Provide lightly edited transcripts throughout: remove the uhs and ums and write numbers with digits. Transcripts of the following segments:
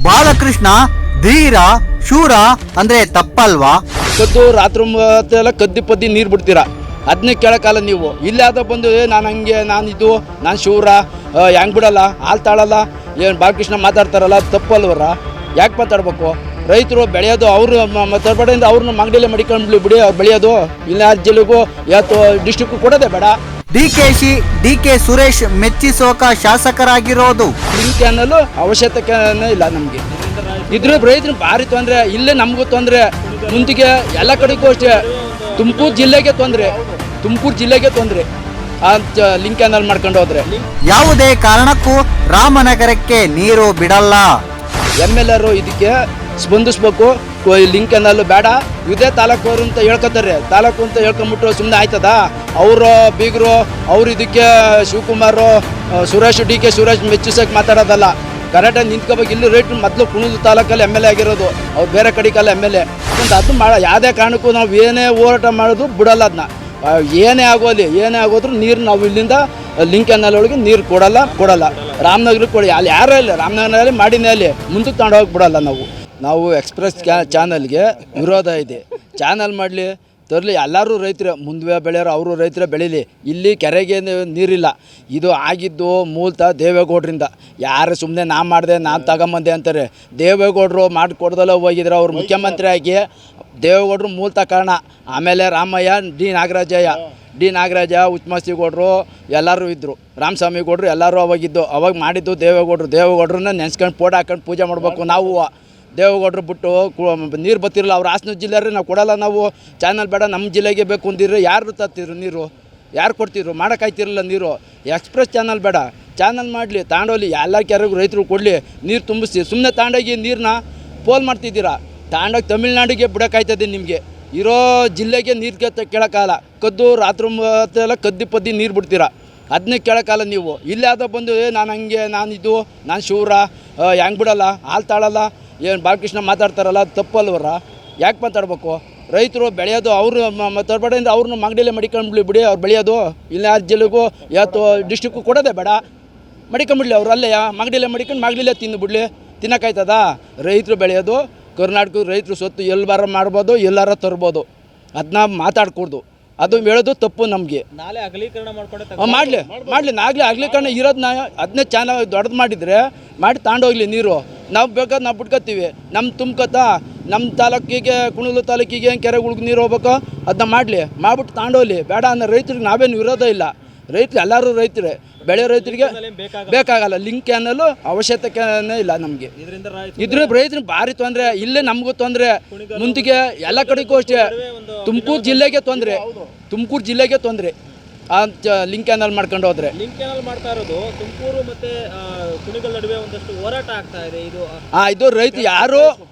ಬಾಲಕೃಷ್ಣ ಧೀರ ಶೂರ ಅಂದ್ರೆ ತಪ್ಪಲ್ವಾ? ಕದ್ದು ರಾತ್ರಿ ಎಲ್ಲ ಕದ್ದಿ ಪದ್ದಿ ನೀರು ಬಿಡ್ತೀರಾ, ಅದನ್ನೇ ಕೇಳೋಕ್ಕಲ್ಲ ನೀವು. ಇಲ್ಲಾದ ಬಂದು ನಾನು ಹಂಗೆ, ನಾನು ಇದು, ನಾನು ಶೂರ, ಹೆಂಗೆ ಬಿಡಲ್ಲ, ಹಾಲು ತಾಳಲ್ಲ, ಏನು ಬಾಲಕೃಷ್ಣ ಮಾತಾಡ್ತಾರಲ್ಲ, ತಪ್ಪಲ್ವರ? ಯಾಕೆ ಮಾತಾಡ್ಬೇಕು? ರೈತರು ಬೆಳೆಯೋದು ಅವರು ತರಬಡಿಯಿಂದ ಅವ್ರನ್ನ ಮಂಗಡಿಯಲ್ಲೇ ಮಡಿಕೊಂಡು ಬಿಡಿ, ಅವ್ರು ಬೆಳೆಯೋದು. ಇಲ್ಲ ಜಿಲ್ಲೆಗೂ ಯಾವತ್ತು ಡಿಸ್ಟ್ರಿಕ್ಕು ಕೊಡೋದೇ ಬೇಡ. ಡಿ.ಕೆ. ಸುರೇಶ್ ಮೆಚ್ಚಿಸೋಕ ಶಾಸಕರಾಗಿರೋದು. ಲಿಂಕ್ ಅನ್ನಲು ಅವಶ್ಯಕತೆನೇ ಇಲ್ಲ ನಮಗೆ. ಇದ್ರ ರೈತರು ಭಾರಿ ತೊಂದರೆ, ಇಲ್ಲೇ ನಮಗೂ ತೊಂದರೆ, ಮುಂದಿಗೆ ಎಲ್ಲ ಕಡೆಗೂ ಅಷ್ಟೇ. ತುಮಕೂರು ಜಿಲ್ಲೆಗೆ ತೊಂದರೆ ಆ ಲಿಂಕ್ ಕ್ಯಾನಲ್ ಮಾಡ್ಕೊಂಡು ಹೋದ್ರೆ. ಯಾವುದೇ ಕಾರಣಕ್ಕೂ ರಾಮನಗರಕ್ಕೆ ನೀರು ಬಿಡಲ್ಲ. MLA ಇದಕ್ಕೆ ಸ್ಪಂದಿಸ್ಬೇಕು. ಲಿಂಕ್ ಕ್ಯಾನಲ್ ಬೇಡ, ಇದೇ ತಾಲೂಕವರು ಅಂತ ಹೇಳ್ಕೊತಾರೆ. ತಾಲೂಕು ಅಂತ ಹೇಳ್ಕೊಂಬಿಟ್ಟು ಸುಮ್ಮನೆ ಆಯ್ತದ? ಅವರು ಬೀಗರು ಅವ್ರು ಇದಕ್ಕೆ ಶಿವಕುಮಾರು, ಸುರೇಶ್, ಡಿ.ಕೆ. ಸುರೇಶ್ ಮೆಚ್ಚಿಸೋಕೆ ಮಾತಾಡೋದಲ್ಲ. ಕರೆಕ್ಟಾಗಿ ನಿಂತ್ಕೋಬೇಕು. ಇಲ್ಲಿ ರೇಟ್ ಮೊದಲು ಕುಣದ ತಾಲೂಕಲ್ಲಿ MLA ಆಗಿರೋದು, ಅವ್ರು ಬೇರೆ ಕಡೆಗೆಲ್ಲ MLA ಅಂತ. ಅದು ಯಾವುದೇ ಕಾರಣಕ್ಕೂ ನಾವು ಏನೇ ಹೋರಾಟ ಮಾಡೋದು ಬಿಡಲ್ಲ. ಅದನ್ನ ಏನೇ ಆಗೋದ್ರು ನೀರು ನಾವು ಇಲ್ಲಿಂದ ಲಿಂಕ್ ಕ್ಯಾನಲ್ ಒಳಗೆ ನೀರು ಕೊಡಲ್ಲ. ರಾಮನಗರಕ್ಕೆ ಕೊಡಿ, ಅಲ್ಲಿ ಯಾರೇ ಇಲ್ಲ, ರಾಮನಗರಲ್ಲಿ ಮಾಡಿನೇ ಅಲ್ಲಿ ಮುಂದಕ್ಕೆ ತಗೊಂಡೋಗಿ ಬಿಡಲ್ಲ. ನಾವು ಎಕ್ಸ್ಪ್ರೆಸ್ ಚಾನಲ್ಗೆ ವಿರೋಧ ಇದೆ. ಚಾನಲ್ ಮಾಡಲಿ, ತರಲಿ, ಎಲ್ಲರೂ ರೈತರೇ ಮುಂದೆ ಬೆಳೆಯೋರು, ಅವರು ರೈತರೇ ಬೆಳೀಲಿ. ಇಲ್ಲಿ ಕೆರೆಗೆ ನೀರಿಲ್ಲ. ಇದು ಆಗಿದ್ದು ಮೂಲತಃ ದೇವೇಗೌಡರಿಂದ. ಯಾರು ಸುಮ್ಮನೆ ನಾ ಮಾಡಿದೆ, ನಾನು ತಗೊಂಬಂದೆ ಅಂತಾರೆ. ದೇವೇಗೌಡರು ಮಾಡಿಕೊಡ್ದಲ್ಲ ಹೋಗಿದ್ರು. ಅವ್ರು ಮುಖ್ಯಮಂತ್ರಿ ಆಗಿ ದೇವೇಗೌಡರು ಮೂಲತಃ ಕಾರಣ. ಆಮೇಲೆ ರಾಮಯ್ಯ, ಡಿ ನಾಗರಾಜ, ಉಚ್ಮಾಸಿಗೌಡರು ಎಲ್ಲರೂ ಇದ್ದರು, ರಾಮಸ್ವಾಮಿ ಗೌಡರು ಎಲ್ಲರೂ ಅವಾಗ ಮಾಡಿದ್ದು ದೇವೇಗೌಡರನ್ನ ನೆನೆಸ್ಕೊಂಡು ಫೋಟೋ ಹಾಕೊಂಡು ಪೂಜೆ ಮಾಡಬೇಕು. ನಾವು ದೇವೇಗೌಡರು ಬಿಟ್ಟು ನೀರು ಬರ್ತಿರಲ್ಲ. ಅವ್ರು ಹಾಸನ ಜಿಲ್ಲೆಯವ್ರೆ, ನಾವು ಕೊಡಲ್ಲ. ನಾವು ಚಾನಲ್ ಬೇಡ, ನಮ್ಮ ಜಿಲ್ಲೆಗೆ ಬೇಕು ಅಂದಿದ್ರೆ ಯಾರು ತರ್ತಿದ್ರು ನೀರು? ಯಾರು ಕೊಡ್ತಿದ್ರು? ಮಾಡೋಕ್ಕಾಯ್ತಿರಲ್ಲ ನೀರು. ಎಕ್ಸ್ಪ್ರೆಸ್ ಚಾನಲ್ ಬೇಡ, ಚಾನಲ್ ಮಾಡಲಿ, ತಾಂಡೋಲಿ, ಎಲ್ಲ ಕೆರೆಗೂ ರೈತರು ಕೊಡಲಿ, ನೀರು ತುಂಬಿಸಿ. ಸುಮ್ಮನೆ ತಾಂಡೋಗಿ ನೀರನ್ನ ಪೋಲ್ ಮಾಡ್ತಿದ್ದೀರಾ. ತಾಂಡೋಗಿ ತಮಿಳ್ನಾಡಿಗೆ ಬಿಡೋಕ್ಕಾಯ್ತದೆ ನಿಮಗೆ. ಇರೋ ಜಿಲ್ಲೆಗೆ ನೀರು ಕೇಳೋಕ್ಕಾಗಲ್ಲ. ಕದ್ದು ರಾತ್ರಿ ಎಲ್ಲ ಕದ್ದಿ ಪದ್ದಿ ನೀರು ಬಿಡ್ತೀರಾ, ಅದನ್ನೇ ಕೇಳೋಕ್ಕಲ್ಲ ನೀವು. ಇಲ್ಲಾದ ಬಂದು ನಾನು ಹಂಗೆ, ನಾನು ಇದು, ನಾನು ಶೂರ, ಹೆಂಗೆ ಬಿಡಲ್ಲ, ಹಾಲು ತಾಳಲ್ಲ, ಏನು ಬಾಲಕೃಷ್ಣ ಮಾತಾಡ್ತಾರಲ್ಲ, ತಪ್ಪಲ್ವರ? ಯಾಕೆ ಮಾತಾಡ್ಬೇಕು? ರೈತರು ಬೆಳೆಯೋದು ಅವರು ತರಬಡಿಯಿಂದ ಅವ್ರನ್ನ ಮಂಗಡಿಯಲ್ಲೇ ಮಡಿಕೊಂಡು ಬಿಡಿ, ಅವ್ರು ಬೆಳೆಯೋದು. ಇಲ್ಲ ಜಿಲ್ಲೆಗೂ ಯಾವತ್ತು ಡಿಸ್ಟ್ರಿಕ್ಕು ಕೊಡೋದೇ ಬೇಡ, ಮಡಿಕೊಂಬಿಡ್ಲಿ. ಅವ್ರು ಅಲ್ಲೇ ಮಂಗಡಿಯಲ್ಲೇ ಮಡಿಕೊಂಡು ತಿಂದುಬಿಡ್ಲಿ. ತಿನ್ನೋಕ್ಕಾಯ್ತದ? ರೈತರು ಬೆಳೆಯೋದು, ಕರ್ನಾಟಕದ ರೈತರು ಸ್ವತ್ತು ಎಲ್ಲಾರ ಮಾಡ್ಬೋದು, ಎಲ್ಲಾರ ತರ್ಬೋದು. ಅದನ್ನ ಮಾತಾಡ್ಕೊಡ್ದು, ಅದು ಹೇಳೋದು ತಪ್ಪು ನಮಗೆ. ನಾಳೆ ಅಗಲೀಕರಣ ಮಾಡ್ಕೊಂಡು ಮಾಡಲಿ ನಾಗಲೇ ಅಗಲೀಕರಣ ಇರೋದನ್ನ ಅದನ್ನೇ ಚೆನ್ನಾಗಿ ದೊಡ್ಡದು ಮಾಡಿದರೆ ಮಾಡಿ ತಗೊಂಡೋಗ್ಲಿ ನೀರು. ನಾವು ಬೇಕಾದ್ರೆ ನಾವು ಬಿಟ್ಕೊತೀವಿ. ನಮ್ಮ ತುಮಕತ್ತಾ, ನಮ್ಮ ತಾಲೂಕಿಗೆ, ಕುಣಲು ತಾಲೂಕಿಗೆ ಕೆರೆಗಳಿಗೆ ನೀರು ಹೋಗ್ಬೇಕು, ಅದನ್ನ ಮಾಡಿಬಿಟ್ಟು ತಗೊಂಡೋಗ್ಲಿ. ಬೇಡ ಅನ್ನೋ ರೈತರಿಗೆ ನಾವೇನು ವಿರೋಧ ಇಲ್ಲ. ರೈತರು ಎಲ್ಲರೂ ರೈತರೇ, ಬೆಳೆಯೋ ರೈತರಿಗೆ ಬೇಕಾಗಲ್ಲ. ಲಿಂಕ್ ಕ್ಯಾನಲ್ಲು ಅವಶ್ಯಕತೆನೇ ಇಲ್ಲ ನಮಗೆ. ಇದ್ರ ರೈತರು ಭಾರಿ ತೊಂದರೆ, ಇಲ್ಲೇ ನಮಗೂ ತೊಂದರೆ, ಮುಂದಿಗೆ ಎಲ್ಲ ಕಡೆಗೂ ಅಷ್ಟೇ. ತುಮಕೂರು ಜಿಲ್ಲೆಗೆ ತೊಂದರೆ ಆ ಲಿಂಕ್ ಕ್ಯಾನಲ್ ಮಾಡ್ಕೊಂಡು ಹೋದ್ರೆ. ಲಿಂಕ್ ಕ್ಯಾನಲ್ ಮಾಡ್ತಾ ಇರೋದು ತುಮಕೂರು ಮತ್ತೆ ಕುಣಿಗಲ್ ನಡುವೆ ಒಂದಷ್ಟು ಹೋರಾಟ ಆಗ್ತಾ ಇದೆ. ಇದು ರೈತ ಯಾರು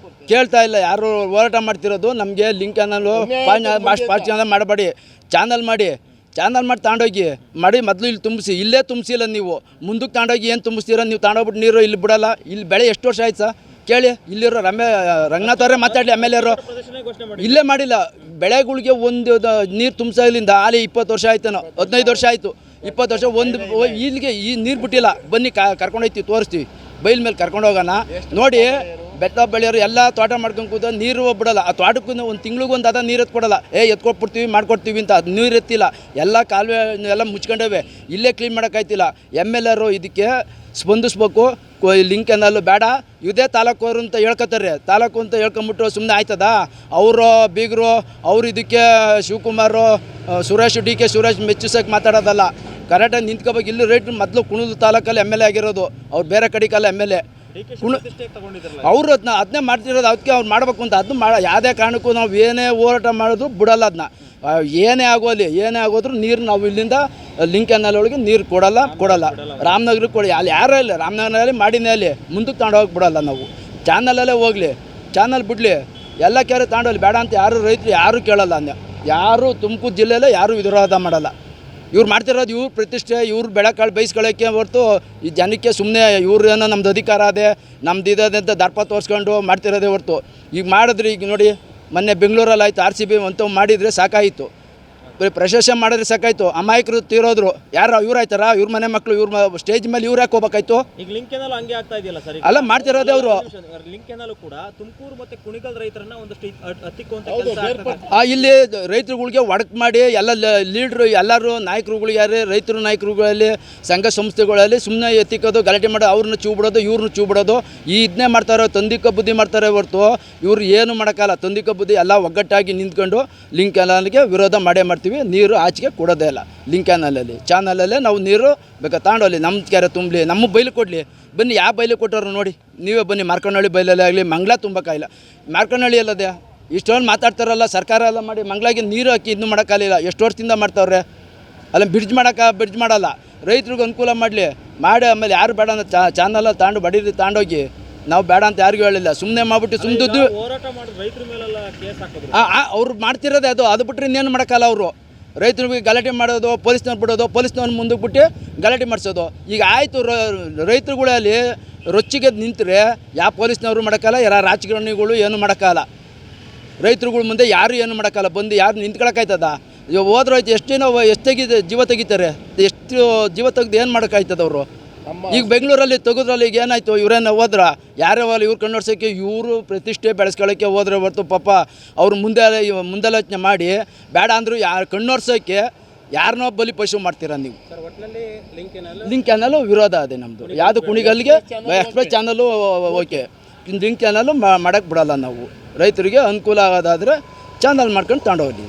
ಕೇಳ್ತಾ ಇಲ್ಲ, ಯಾರು ಹೋರಾಟ ಮಾಡ್ತಿರೋದು. ನಮಗೆ ಲಿಂಕ್ ಕ್ಯಾನಲ್ಲು ಫಾಸ್ಟ್ ಚಾನಲ್ ಮಾಡಬೇಡಿ, ಚಾನಲ್ ಮಾಡಿ ತಗೊಂಡೋಗಿ ಮೊದಲು ಇಲ್ಲಿ ತುಂಬಿಸಿ. ಇಲ್ಲೇ ತುಂಬಿಸಿಲ್ಲ ನೀವು, ಮುಂದಕ್ಕೆ ತಗೊಂಡೋಗಿ ಏನು ತುಂಬಿಸ್ತೀರ ನೀವು? ತಗೊಂಡೋಗ್ಬಿಟ್ಟು ನೀರು ಇಲ್ಲಿ ಬಿಡಲ್ಲ. ಇಲ್ಲಿ ಬೆಳೆ ಎಷ್ಟು ವರ್ಷ ಆಯ್ತು ಸರ್ ಕೇಳಿ. ಇಲ್ಲಿರೋ ರಂಗನಾಥ್ ಅವರೇ ಮಾತಾಡಲಿ, MLA ಇಲ್ಲೇ ಮಾಡಿಲ್ಲ. ಬೆಳೆಗಳಿಗೆ ಒಂದು ನೀರು ತುಂಬಿಸೋದ್ರಿಂದ ಅಲ್ಲಿ 20 ವರ್ಷ ಆಯ್ತೇನೋ, 15 ವರ್ಷ ಆಯಿತು, 20 ವರ್ಷ ಇಲ್ಲಿಗೆ ಈ ನೀರು ಬಿಟ್ಟಿಲ್ಲ. ಬನ್ನಿ ಕರ್ಕೊಂಡೋಗ್ತೀವಿ, ತೋರಿಸ್ತೀವಿ, ಬೈಲ್ ಮೇಲೆ ಕರ್ಕೊಂಡು ಹೋಗೋಣ. ನೋಡಿ, ಬೆಟ್ಟ ಬೆಳೆಯೋರು ಎಲ್ಲ ತೋಟ ಮಾಡ್ಕೊಂಡು ಕೂತ ನೀರು ಬಿಡಲ್ಲ. ಆ ತೋಟಕ್ಕೂ ಒಂದು ತಿಂಗಳಿಗೂ ಒಂದು ನೀರು ಎತ್ಕೊಡಲ್ಲ. ಎತ್ಕೊಟ್ಬಿಡ್ತೀವಿ, ಮಾಡ್ಕೊಡ್ತೀವಿ ಅಂತ. ಅದು ನೀರು ಎತ್ತಿಲ್ಲ, ಎಲ್ಲ ಕಾಲುವೆ ಎಲ್ಲ ಮುಚ್ಕೊಂಡವೆ. ಇಲ್ಲೇ ಕ್ಲೀನ್ ಮಾಡೋಕ್ಕಾಯ್ತಿಲ್ಲ. MLA ಇದಕ್ಕೆ ಸ್ಪಂದಿಸ್ಬೇಕು. ಲಿಂಕ್ ಕ್ಯಾನಲ್ ಬೇಡ, ಇದೇ ತಾಲೂಕವರು ಅಂತ ಹೇಳ್ಕೊತಾರೆ. ತಾಲೂಕು ಅಂತ ಹೇಳ್ಕೊಂಬಿಟ್ಟು ಸುಮ್ಮನೆ ಆಯ್ತದ? ಅವರು ಬೀಗರು ಅವ್ರು ಇದಕ್ಕೆ ಶಿವಕುಮಾರು, ಸುರೇಶ್, ಡಿ.ಕೆ. ಸುರೇಶ್ ಮೆಚ್ಚಿಸೋಕೆ ಮಾತಾಡೋದಲ್ಲ. ಕರೆಕ್ಟಾಗಿ ನಿಂತ್ಕೋಬೇಕು. ಇಲ್ಲಿ ರೇಟ್ ಮೊದಲು ಕುಣದ ತಾಲೂಕಲ್ಲಿ MLA ಆಗಿರೋದು, ಅವ್ರು ಬೇರೆ ಕಡೆಗೆಲ್ಲ MLA ಅವರು ಅದನ್ನೇ ಮಾಡ್ತಿರೋದು. ಅದಕ್ಕೆ ಅವ್ರು ಮಾಡಬೇಕು ಅಂತ. ಅದನ್ನ ಯಾವುದೇ ಕಾರಣಕ್ಕೂ ನಾವು ಏನೇ ಹೋರಾಟ ಮಾಡೋದು ಬಿಡಲ್ಲ. ಅದನ್ನ ಏನೇ ಆಗೋದ್ರು ನೀರು ನಾವು ಇಲ್ಲಿಂದ ಲಿಂಕ್ ಕ್ಯಾನಲ್ ಒಳಗೆ ನೀರು ಕೊಡಲ್ಲ. ರಾಮನಗರಕ್ಕೆ ಕೊಡಿ, ಅಲ್ಲಿ ಯಾರೇ ಇಲ್ಲ, ರಾಮನಗರಲ್ಲಿ ಮಾಡಿನೇ ಅಲ್ಲಿ ಮುಂದಕ್ಕೆ ತಗೊಂಡೋಗಿ ಬಿಡಲ್ಲ. ನಾವು ಚಾನಲಲ್ಲೇ ಹೋಗಲಿ, ಚಾನಲ್ ಬಿಡಲಿ, ಎಲ್ಲ ಕೆರೆ ತಗೊಂಡೋಗ್ಲಿ. ಬೇಡ ಅಂತ ರೈತರು ಯಾರೂ ಕೇಳಲ್ಲ. ಯಾರು ತುಮಕೂರು ಜಿಲ್ಲೆಯಲ್ಲೇ ಯಾರೂ ವಿರೋಧ ಮಾಡಲ್ಲ. ಇವ್ರು ಮಾಡ್ತಿರೋದು ಇವ್ರ ಪ್ರತಿಷ್ಠೆ, ಇವ್ರು ಬೆಳೆಕಾಳು ಬೇಯಿಸ್ಕೊಳ್ಳೋಕ್ಕೆ ಹೊರತು ಈ ಜನಕ್ಕೆ ಸುಮ್ಮನೆ ಇವ್ರು ಏನೋ ನಮ್ದು ಅಧಿಕಾರ ಅದೇ, ನಮ್ದು ಇದೇ ಅಂತ ದರ್ಪ ತೋರಿಸ್ಕೊಂಡು ಮಾಡ್ತಿರೋದೇ ಹೊರತು. ಈಗ ಮಾಡಿದ್ರಿ, ಈಗ ನೋಡಿ ಮೊನ್ನೆ ಬೆಂಗಳೂರಲ್ಲಿ ಆಯಿತು, RCB ಅಂತೂ ಮಾಡಿದರೆ ಸಾಕಾಯಿತು. ಬರೀ ಪ್ರಶಂಸೆ ಮಾಡಿದ್ರೆ ಸಾಕಾಯ್ತು. ಅಮಾಯಕರು ತೀರೋದ್ರು ಯಾರು ಇವ್ರು ಆಯ್ತಾರ, ಇವ್ರ ಮನೆ ಮಕ್ಕಳು ಇವ್ರ ಸ್ಟೇಜ್ ಮೇಲೆ ಇವ್ರು ಯಾಕೆ ಹೋಗ್ಬೇಕಾಯ್ತು? ಈಗ ಲಿಂಕ್ ಕೆನಾಲ್ ಹಂಗೆ ಆಗ್ತಾ ಇದೆಯಲ್ಲ ಸರ್. ಅಲ್ಲ ಮಾಡ್ತಿರೋದೇ ಅವರು. ಲಿಂಕ್ ಕೆನಾಲ್ ಕೂಡ ತುಮಕೂರು ಮತ್ತೆ ಕುಣಿಗಲ್ ರೈತರನ್ನ ಒಂದಷ್ಟು ಹತ್ತಿಕ್ಕುವಂತ ಕೆಲಸ ಆಗ್ತದೆ. ಇಲ್ಲಿ ರೈತರುಗಳಿಗೆ ಒಡಕ್ ಮಾಡಿ ಎಲ್ಲ ಲೀಡ್ರು ಎಲ್ಲರೂ ನಾಯಕರುಗಳು ಯಾರೇ ರೈತರು ನಾಯಕರುಗಳಲ್ಲಿ ಸಂಘ ಸಂಸ್ಥೆಗಳಲ್ಲಿ ಸುಮ್ಮನೆ ಎತ್ತಿಕೋದು, ಗಲಾಟೆ ಮಾಡೋದು, ಅವ್ರನ್ನ ಚೂ ಬಿಡೋದು, ಇವ್ರನ್ನ ಚೂ ಬಿಡೋದು, ಈ ಇದನ್ನೇ ಮಾಡ್ತಾರೆ. ತಂದಿಕ ಬುದ್ಧಿ ಮಾಡ್ತಾರೆ ಹೊರತು ಇವ್ರು ಏನು ಮಾಡೋಕ್ಕಲ್ಲ. ತಂದಿಕ ಬುದ್ಧಿ ಎಲ್ಲ ಒಗ್ಗಟ್ಟಾಗಿ ನಿಂತ್ಕೊಂಡು ಲಿಂಕ್ ಕೆನಾಲ್ಗೆ ವಿರೋಧ ಮಾಡೇ ಮಾಡ್ತೀವಿ. ನೀರು ಆಚೆಗೆ ಕೊಡೋದೇ ಇಲ್ಲ. ಲಿಂಕ್ ಕೆನಾಲಲ್ಲಿ ಚಾನಲಲ್ಲೇ ನಾವು ನೀರು ಬೇಕಾ ತಗೊಂಡೋಗ್ಲಿ, ನಮ್ಮ ಕೆರೆ ತುಂಬಲಿ, ನಮ್ಮ ಬೈಲು ಕೊಡಲಿ. ಬನ್ನಿ ಯಾವ ಬೈಲು ಕೊಟ್ಟವ್ರು ನೋಡಿ ನೀವೇ ಬನ್ನಿ. ಮಾರ್ಕನಹಳ್ಳಿ ಬೈಲಲ್ಲೇ ಆಗಲಿ, ಮಂಗ್ಲ ತುಂಬಕ್ಕಾಗಿಲ್ಲ. ಮಾರ್ಕನಹಳ್ಳಿ ಅಲ್ಲದೆ ಇಷ್ಟೊಂದು ಮಾತಾಡ್ತಾರಲ್ಲ, ಸರ್ಕಾರ ಎಲ್ಲ ಮಾಡಿ ಮಂಗ್ಲಾಗೆ ನೀರು ಹಾಕಿ ಇನ್ನೂ ಮಾಡೋಕ್ಕಾಗಲಿಲ್ಲ. ಎಷ್ಟು ವರ್ಷದಿಂದ ಮಾಡ್ತಾವ್ರೆ. ಅಲ್ಲ ಬ್ರಿಡ್ಜ್ ಮಾಡಲ್ಲ. ರೈತರಿಗೆ ಅನುಕೂಲ ಮಾಡಲಿ ಮಾಡಿ. ಆಮೇಲೆ ಯಾರು ಬೇಡ ಅಂತ ಚಾನಲ್ ತಗೊಂಡು ಬಡೀರಿ ತಗೊಂಡೋಗಿ, ನಾವು ಬೇಡ ಅಂತ ಯಾರಿಗೂ ಹೇಳಿಲ್ಲ. ಸುಮ್ಮನೆ ಮಾಡ್ಬಿಟ್ಟು ಸುಮ್ಮನೆ ಹೋರಾಟ ಮಾಡಿ ರೈತರ ಮೇಲೆಲ್ಲ ಕೇಸ್ ಹಾಕಿದ್ರು. ಅವ್ರು ಮಾಡ್ತಿರೋದೇ ಅದು ಬಿಟ್ಟರೆ ಇನ್ನೇನು ಮಾಡೋಕ್ಕಲ್ಲ. ಅವರು ರೈತರಿಗೆ ಗಲಾಟೆ ಮಾಡೋದು, ಪೊಲೀಸ್ನವ್ರು ಬಿಡೋದು, ಪೊಲೀಸ್ನವ್ರು ಮುಂದಕ್ಕೆ ಬಿಟ್ಟು ಗಲಾಟೆ ಮಾಡಿಸೋದು. ಈಗ ಆಯಿತು, ರೈತರುಗಳಲ್ಲಿ ರೊಚ್ಚಿಗೆ ನಿಂತರೆ ಯಾವ ಪೊಲೀಸ್ನವರು ಮಾಡೋಕ್ಕಲ್ಲ, ಯಾರ ರಾಜಕಾರಣಿಗಳು ಏನು ಮಾಡೋಕ್ಕಲ್ಲ. ರೈತರುಗಳ ಮುಂದೆ ಯಾರು ಏನು ಮಾಡೋಕ್ಕಲ್ಲ. ಬಂದು ಯಾರು ನಿಂತ್ಕೊಳಕ್ಕಾಯ್ತದ? ಇವಾಗ ಹೋದ್ರೆ ಆಯ್ತು, ಎಷ್ಟು ಜೀವ ತೆಗಿತಾರೆ, ಎಷ್ಟು ಜೀವ ತೆಗೆದು ಏನು ಮಾಡೋಕ್ಕಾಯ್ತದ ಅವರು? ಈಗ ಬೆಂಗಳೂರಲ್ಲಿ ತೆಗೆದ್ರಲ್ಲಿ ಈಗ ಏನಾಯಿತು? ಇವರೇನು ಹೋದ್ರ ಯಾರೇ ಹೋಗಲಿ ಇವ್ರು ಕಣ್ಣೋಡ್ಸೋಕ್ಕೆ, ಇವರು ಪ್ರತಿಷ್ಠೆ ಬೆಳೆಸ್ಕೊಳ್ಳೋಕ್ಕೆ ಹೋದ್ರೆ ಹೊರತು ಪಾಪ ಅವ್ರು ಮುಂದಾಲೋಚನೆ ಮಾಡಿ ಬೇಡ ಅಂದರು. ಯಾರು ಕಣ್ಣೋಡ್ಸೋಕ್ಕೆ ಯಾರನ್ನೋ ಬಲಿ ಪಶು ಮಾಡ್ತೀರಾ ನೀವು? ಲಿಂಕ್ ಚಾನಲು ವಿರೋಧ ಅದೇ ನಮ್ಮದು. ಯಾವುದು ಕುಣಿಗಲ್ಗೆ express channel okay, link channel ಮಾಡೋಕ್ಕೆ ಬಿಡಲ್ಲ ನಾವು. ರೈತರಿಗೆ ಅನುಕೂಲ ಆಗೋದಾದರೆ ಚಾನಲ್ ಮಾಡ್ಕೊಂಡು ತಗೊಂಡೋಗಿ.